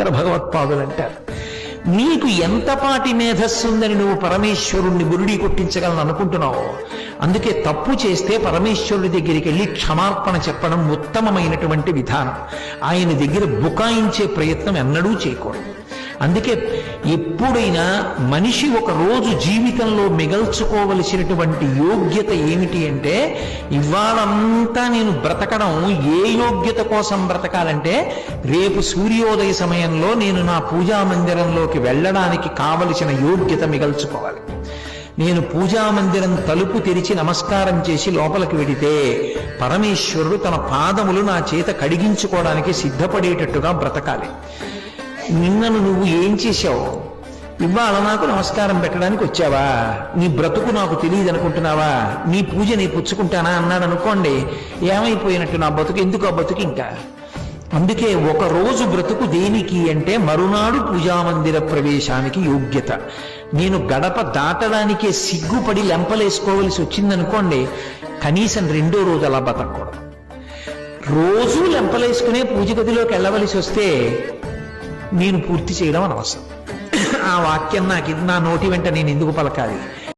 శంకర భగవత్పాదులు అంటారు. నీకు ఎంతపాటి మేధస్సు ఉందని నువ్వు పరమేశ్వరుణ్ణి బురుడి కొట్టించగలను అనుకుంటున్నావు. అందుకే తప్పు చేస్తే పరమేశ్వరుడి దగ్గరికి వెళ్ళి క్షమార్పణ చెప్పడం ఉత్తమమైనటువంటి విధానం. ఆయన దగ్గర బుకాయించే ప్రయత్నం ఎన్నడూ చేయకూడదు. అందుకే ఎప్పుడైనా మనిషి ఒక రోజు జీవితంలో మిగల్చుకోవలసినటువంటి యోగ్యత ఏమిటి అంటే, ఇవాళంతా నేను బ్రతకడం ఏ యోగ్యత కోసం బ్రతకాలంటే, రేపు సూర్యోదయ సమయంలో నేను నా పూజా మందిరంలోకి వెళ్ళడానికి కావలసిన యోగ్యత మిగల్చుకోవాలి. నేను పూజామందిరం తలుపు తెరిచి నమస్కారం చేసి లోపలికి వెడితే పరమేశ్వరుడు తన పాదములు నా చేత కడిగించుకోవడానికి సిద్ధపడేటట్టుగా బ్రతకాలి. నిన్నను నువ్వు ఏం చేశావు? ఇవాళ నాకు నమస్కారం పెట్టడానికి వచ్చావా? నీ బ్రతుకు నాకు తెలియదు అనుకుంటున్నావా? నీ పూజ నీ పుచ్చుకుంటానా అన్నాడు అనుకోండి, ఏమైపోయినట్టు నా బతుకు? ఎందుకు ఆ బతుకు ఇంకా? అందుకే ఒక రోజు బ్రతుకు దేనికి అంటే మరునాడు పూజామందిర ప్రవేశానికి యోగ్యత. నేను గడప దాటడానికే సిగ్గుపడి లెంపలేసుకోవలసి వచ్చిందనుకోండి, కనీసం రెండో రోజు అలా బతకూడదు. రోజు లెంపలేసుకునే పూజ గదిలోకి వెళ్ళవలసి వస్తే నేను పూర్తి చేయడం అనవసరం. ఆ వాక్యం నాకు నా నోటి వెంట నేను ఎందుకు పలకాలి?